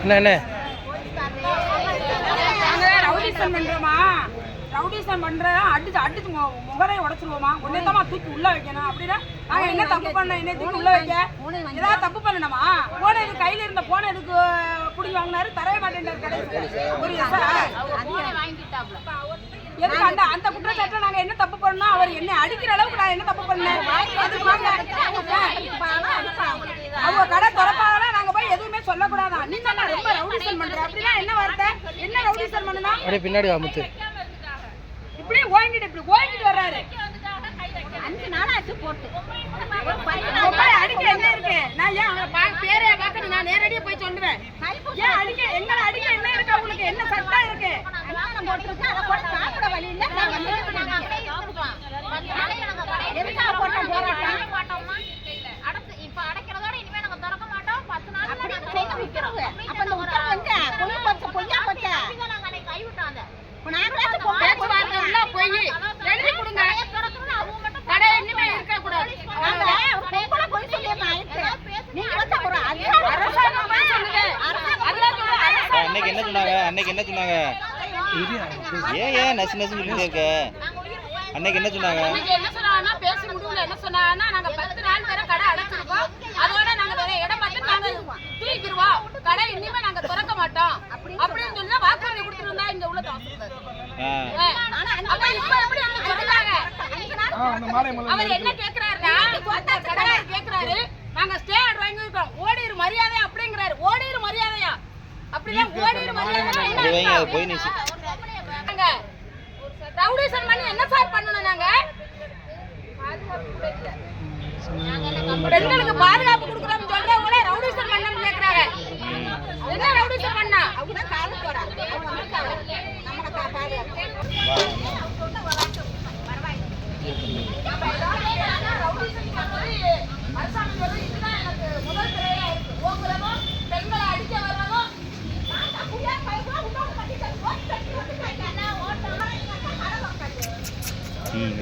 என்ன ரவுடிசம் பண்றோமா? ரவுடிசம் பண்றதா அடிச்சு முகரை உடைச்சிருவோமா? உடனேதாமா தூக்கி உள்ள வைக்கணும். அப்படின்னா நாங்க என்ன தப்பு பண்ண? என்ன தூக்கி உள்ள வைக்க? ஏதாவது தப்பு பண்ணணுமா? போன இது கையில இருந்த போன எதுக்கு புடிங்கி வாங்கினாரு? தரவே மாட்டேன்டாரு கடைசி. ஒரு எதுக்கு அந்த குற்றச்சாட்டை நாங்க என்ன தப்பு பண்ணோம்? அவர் என்ன அடிக்கிற அளவுக்கு நான் என்ன தப்பு பண்ணேன்? அவங்க கடை திறப்பாங்கன்னா நாங்க போய் எதுவுமே சொல்லக்கூடாதான். நீ தான் ரொம்ப ரவுடிசம் பண்ற. அப்படின்னா என்ன வார்த்தை? என்ன ரவுடிசம் பண்ணணும்? அப்படியே பின்னாடி வாமுத்து இப்படி ஓங்கிட்டு வர்றாரு. 5 நாளாச்சு போட்டு அடிக்க என்ன இருக்கு? நான் ஏன் அவனை பேரைய பார்க்கணும்? நான் நேரடியா போய் சொல்லுவேன். ஏன் அடிக்க எங்களை அடிக்க என்ன இருக்கு? உங்களுக்கு என்ன சட்டம் இருக்கு? போட்டுருக்கு. அதை போட்டு சாப்பிட வழி இல்லை. எதுக்காக போட்டோம் போராட்டம்? இப்ப அடைக்கிறதோட இனிமே நாங்க திறக்க மாட்டோம். 10 நாள் உத்தரவு. அப்ப அந்த உத்தரவு வந்து பொய்யா போச்சு. நாங்க கைவிட்டோம். அதை பேச்சுவார்த்தை போய் எழுதி கொடுங்க. கடை இனிமே இருக்க கூடாது. அன்னைக்கு என்ன சொன்னாங்க? ஏன் நசு நசு சொல்லிட்டு இருக்க? அன்னைக்கு என்ன சொன்னாங்க? என்ன சொன்னாங்கன்னா பேசி முடிவுல என்ன சொன்னாங்கன்னா நாங்க 10 நாள் வரை கடை அடைச்சிருக்கோம். அதோட நாங்க வேற இடம் பார்த்து நாங்க தூக்கிடுவோம். கடை இனிமே நாங்க திறக்க மாட்டோம் அப்படின்னு சொல்லி வாக்குறுதி கொடுத்துருந்தா இங்க உள்ள அவர் என்ன கேக்குறாருன்னா கேக்குறாரு நாங்க ஸ்டே ஆர்டர் வாங்கிருக்கோம். ஓடிரு மரியாதை அப்படிங்கிறாரு. ஓடிரு மரியாதையா? அப்படிதான் ஓடிரு மரியாதை போய் நிச்சு ரவுடிசம் பண்ணி என்ன சார் பண்ணணும்? நாங்க பெண்களுக்கு பாதுகாப்பு கொடுக்குறோம்னு சொல்றவங்களே ரவுடிசம் பண்ணணும்னு கேக்குறாங்க. என்ன ரவுடிசம் பண்ணா? அவங்க காலு போறாங்க. பெண்களை அடிக்க வர்றதும்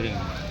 இருங்க.